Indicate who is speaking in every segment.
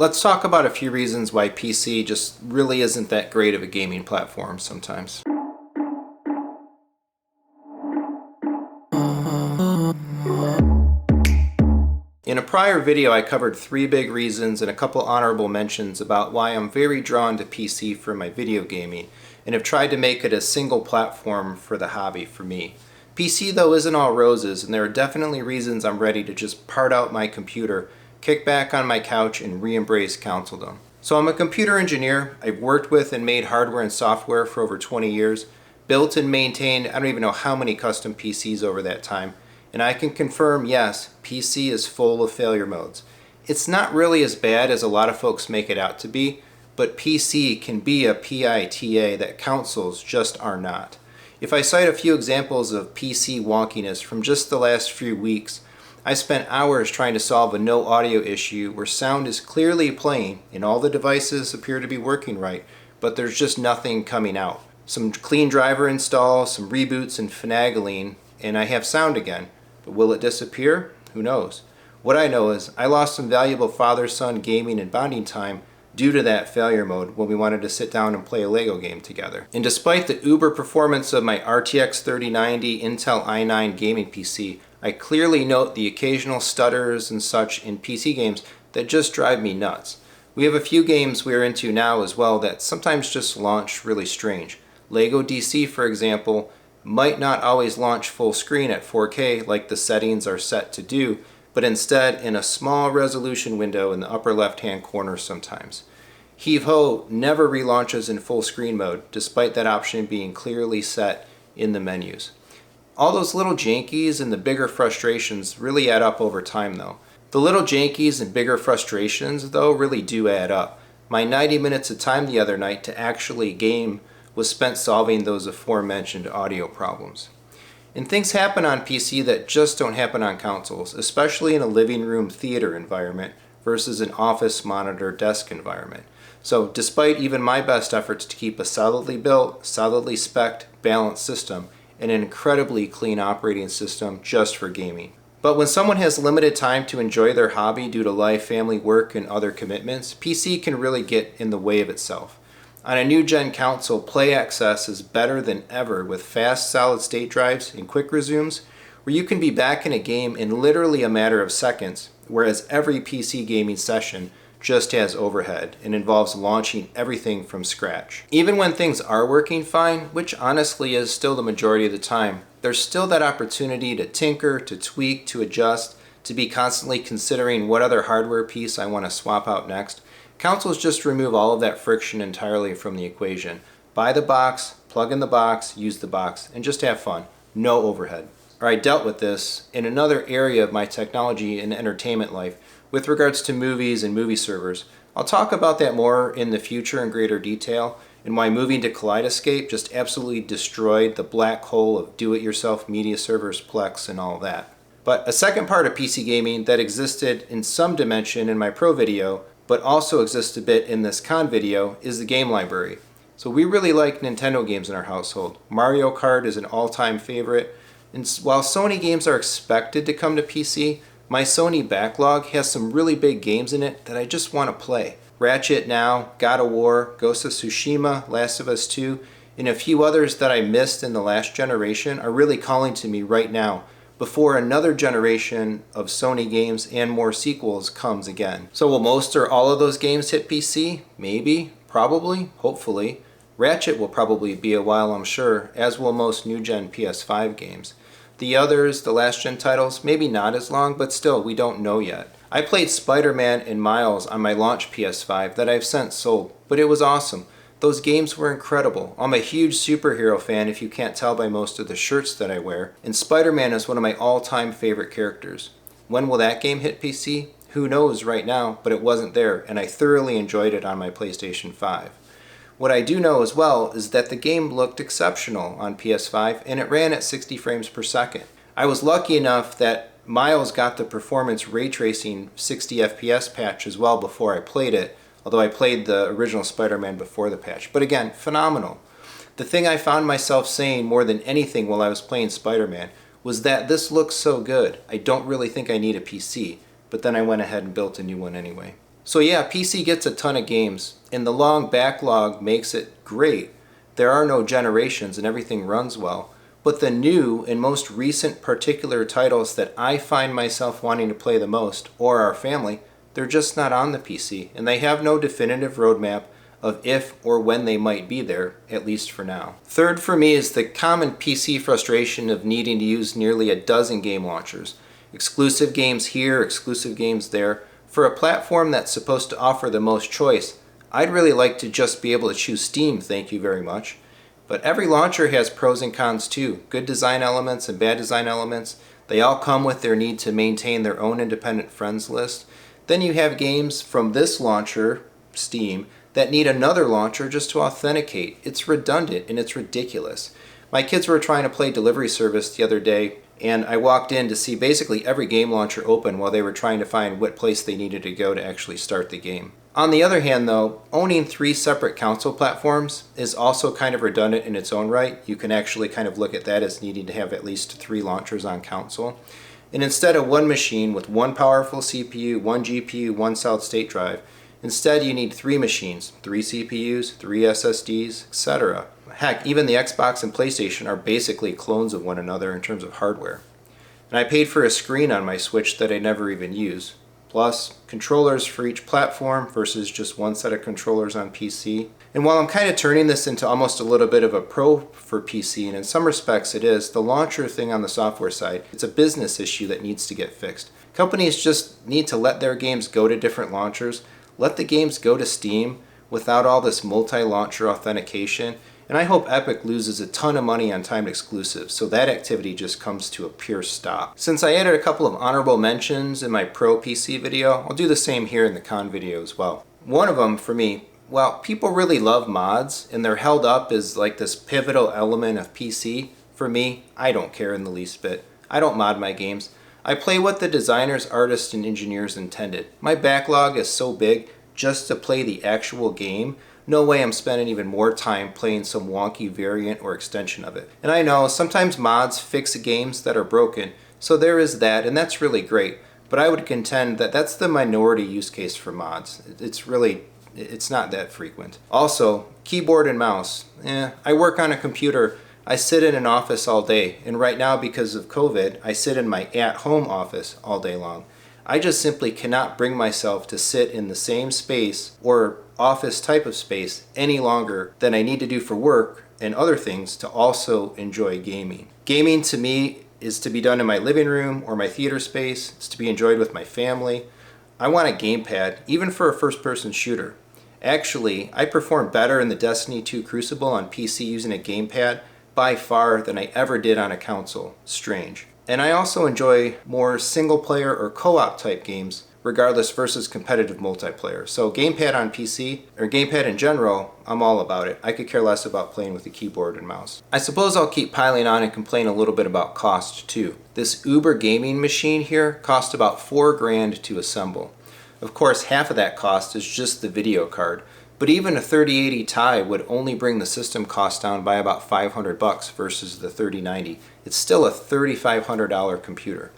Speaker 1: let's talk about a few reasons why PC just really isn't that great of a gaming platform sometimes. In a prior video, I covered 3 big reasons and a couple honorable mentions about why I'm very drawn to PC for my video gaming, and have tried to make it a single platform for the hobby for me. PC though isn't all roses, and there are definitely reasons I'm ready to just part out my computer, kick back on my couch, and re-embrace consoledom. So I'm a computer engineer. I've worked with and made hardware and software for over 20 years, built and maintained I don't even know how many custom PCs over that time. And I can confirm, yes, PC is full of failure modes. It's not really as bad as a lot of folks make it out to be, but PC can be a PITA that consoles just are not. If I cite a few examples of PC wonkiness from just the last few weeks, I spent hours trying to solve a no audio issue where sound is clearly playing and all the devices appear to be working right, but there's just nothing coming out. Some clean driver install, some reboots and finagling, and I have sound again. But will it disappear? Who knows? What I know is I lost some valuable father-son gaming and bonding time due to that failure mode when we wanted to sit down and play a Lego game together. And despite the uber performance of my RTX 3090 Intel i9 gaming PC, I clearly note the occasional stutters and such in PC games that just drive me nuts. We have a few games we're into now as well that sometimes just launch really strange. Lego DC, for example, might not always launch full screen at 4K like the settings are set to do, but instead in a small resolution window in the upper left hand corner sometimes. Heave Ho never relaunches in full screen mode, despite that option being clearly set in the menus. All those little jankies and the bigger frustrations really add up over time though. The little jankies and bigger frustrations though really do add up. My 90 minutes of time the other night to actually game was spent solving those aforementioned audio problems. And things happen on PC that just don't happen on consoles, especially in a living room theater environment versus an office monitor desk environment. So despite even my best efforts to keep a solidly built, solidly spec'd, balanced system and an incredibly clean operating system just for gaming. But when someone has limited time to enjoy their hobby due to life, family, work, and other commitments, PC can really get in the way of itself. On a new gen console, play access is better than ever with fast solid-state drives and quick resumes, where you can be back in a game in literally a matter of seconds, whereas every PC gaming session just has overhead and involves launching everything from scratch. Even when things are working fine, which honestly is still the majority of the time, there's still that opportunity to tinker, to tweak, to adjust, to be constantly considering what other hardware piece I want to swap out next. Consoles just remove all of that friction entirely from the equation. Buy the box, plug in the box, use the box, and just have fun. No overhead. Or I dealt with this in another area of my technology and entertainment life with regards to movies and movie servers. I'll talk about that more in the future in greater detail and why moving to Kaleidescape just absolutely destroyed the black hole of do-it-yourself media servers, Plex, and all that. But a second part of PC gaming that existed in some dimension in my pro video but also exists a bit in this con video is the game library. So we really like Nintendo games in our household. Mario Kart is an all-time favorite, and while Sony games are expected to come to PC, my Sony backlog has some really big games in it that I just want to play. Ratchet now, God of War, Ghost of Tsushima, Last of Us 2, and a few others that I missed in the last generation are really calling to me right now, before another generation of Sony games and more sequels comes again. So will most or all of those games hit PC? Maybe, probably, hopefully. Ratchet will probably be a while, I'm sure, as will most new-gen PS5 games. The others, the last-gen titles, maybe not as long, but still, we don't know yet. I played Spider-Man and Miles on my launch PS5 that I've since sold, but it was awesome. Those games were incredible. I'm a huge superhero fan if you can't tell by most of the shirts that I wear, and Spider-Man is one of my all-time favorite characters. When will that game hit PC? Who knows right now, but it wasn't there, and I thoroughly enjoyed it on my PlayStation 5. What I do know as well is that the game looked exceptional on PS5, and it ran at 60 frames per second. I was lucky enough that Miles got the performance ray tracing 60 FPS patch as well before I played it, although I played the original Spider-Man before the patch. But again, phenomenal. The thing I found myself saying more than anything while I was playing Spider-Man was that this looks so good, I don't really think I need a PC, but then I went ahead and built a new one anyway. So yeah, PC gets a ton of games, and the long backlog makes it great. There are no generations and everything runs well. But the new and most recent particular titles that I find myself wanting to play the most, or our family, they're just not on the PC, and they have no definitive roadmap of if or when they might be there, at least for now. Third for me is the common PC frustration of needing to use nearly a dozen game launchers. Exclusive games here, exclusive games there. For a platform that's supposed to offer the most choice, I'd really like to just be able to choose Steam, thank you very much. But every launcher has pros and cons too. Good design elements and bad design elements. They all come with their need to maintain their own independent friends list. Then you have games from this launcher, Steam, that need another launcher just to authenticate. It's redundant and it's ridiculous. My kids were trying to play delivery service the other day, and I walked in to see basically every game launcher open while they were trying to find what place they needed to go to actually start the game. On the other hand though, owning 3 separate console platforms is also kind of redundant in its own right. You can actually kind of look at that as needing to have at least 3 launchers on console. And instead of one machine with one powerful CPU, one GPU, one solid state drive, instead you need 3 machines, 3 CPUs, 3 SSDs, etc. Heck, even the Xbox and PlayStation are basically clones of one another in terms of hardware. And I paid for a screen on my Switch that I never even use. Plus, controllers for each platform versus just one set of controllers on PC. And while I'm kind of turning this into almost a little bit of a pro for PC, and in some respects it is, the launcher thing on the software side, it's a business issue that needs to get fixed. Companies just need to let their games go to different launchers, let the games go to Steam without all this multi-launcher authentication, and I hope Epic loses a ton of money on timed exclusives, so that activity just comes to a pure stop. Since I added a couple of honorable mentions in my pro PC video, I'll do the same here in the con video as well. One of them, for me, well, people really love mods, and they're held up as like this pivotal element of PC. For me, I don't care in the least bit. I don't mod my games. I play what the designers, artists, and engineers intended. My backlog is so big just to play the actual game. No way I'm spending even more time playing some wonky variant or extension of it. And I know sometimes mods fix games that are broken, so there is that, and that's really great. But I would contend that that's the minority use case for mods. It's not that frequent. Also, keyboard and mouse. I work on a computer. I sit in an office all day, and right now because of COVID, I sit in my at-home office all day long. I just simply cannot bring myself to sit in the same space or office type of space any longer than I need to do for work and other things to also enjoy gaming. Gaming to me is to be done in my living room or my theater space. It's to be enjoyed with my family. I want a gamepad, even for a first-person shooter. Actually, I perform better in the Destiny 2 Crucible on PC using a gamepad by far than I ever did on a console. Strange. And I also enjoy more single-player or co-op type games, regardless versus competitive multiplayer. So gamepad on PC, or gamepad in general, I'm all about it. I could care less about playing with a keyboard and mouse. I suppose I'll keep piling on and complain a little bit about cost too. This Uber gaming machine here cost about $4,000 to assemble. Of course, half of that cost is just the video card, but even a 3080 Ti would only bring the system cost down by about $500 versus the 3090. It's still a $3,500 computer.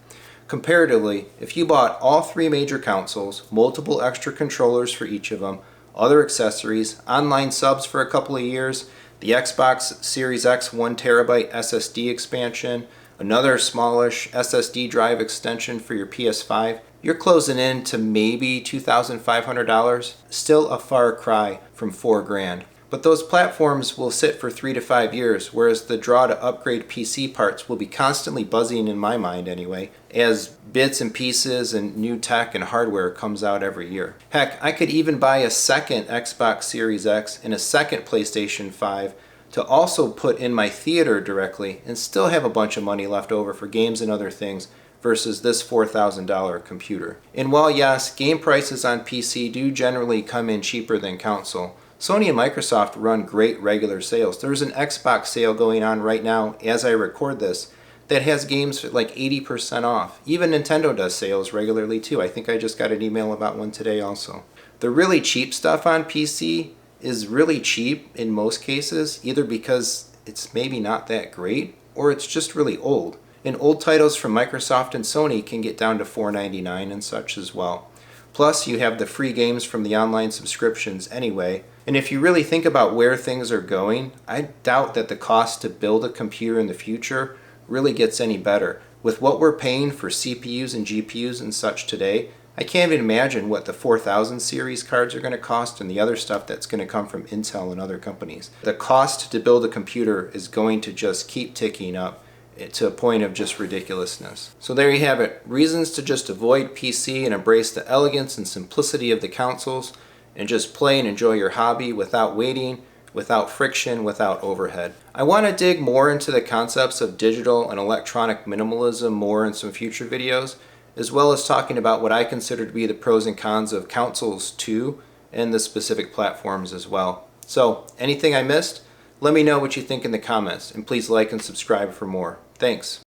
Speaker 1: Comparatively, if you bought all 3 major consoles, multiple extra controllers for each of them, other accessories, online subs for a couple of years, the Xbox Series X 1TB SSD expansion, another smallish SSD drive extension for your PS5, you're closing in to maybe $2,500. Still a far cry from $4,000. But those platforms will sit for 3 to 5 years, whereas the draw to upgrade PC parts will be constantly buzzing in my mind anyway, as bits and pieces and new tech and hardware comes out every year. Heck, I could even buy a second Xbox Series X and a second PlayStation 5 to also put in my theater directly and still have a bunch of money left over for games and other things versus this $4,000 computer. And while yes, game prices on PC do generally come in cheaper than console, Sony and Microsoft run great regular sales. There's an Xbox sale going on right now as I record this that has games for like 80% off. Even Nintendo does sales regularly too. I think I just got an email about one today also. The really cheap stuff on PC is really cheap in most cases, either because it's maybe not that great or it's just really old. And old titles from Microsoft and Sony can get down to $4.99 and such as well. Plus, you have the free games from the online subscriptions anyway. And if you really think about where things are going, I doubt that the cost to build a computer in the future really gets any better. With what we're paying for CPUs and GPUs and such today, I can't even imagine what the 4000 series cards are going to cost and the other stuff that's going to come from Intel and other companies. The cost to build a computer is going to just keep ticking up to a point of just ridiculousness. So there you have it. Reasons to just avoid PC and embrace the elegance and simplicity of the consoles and just play and enjoy your hobby without waiting, without friction, without overhead. I want to dig more into the concepts of digital and electronic minimalism more in some future videos, as well as talking about what I consider to be the pros and cons of consoles too, and the specific platforms as well. So, anything I missed? Let me know what you think in the comments, and please like and subscribe for more. Thanks.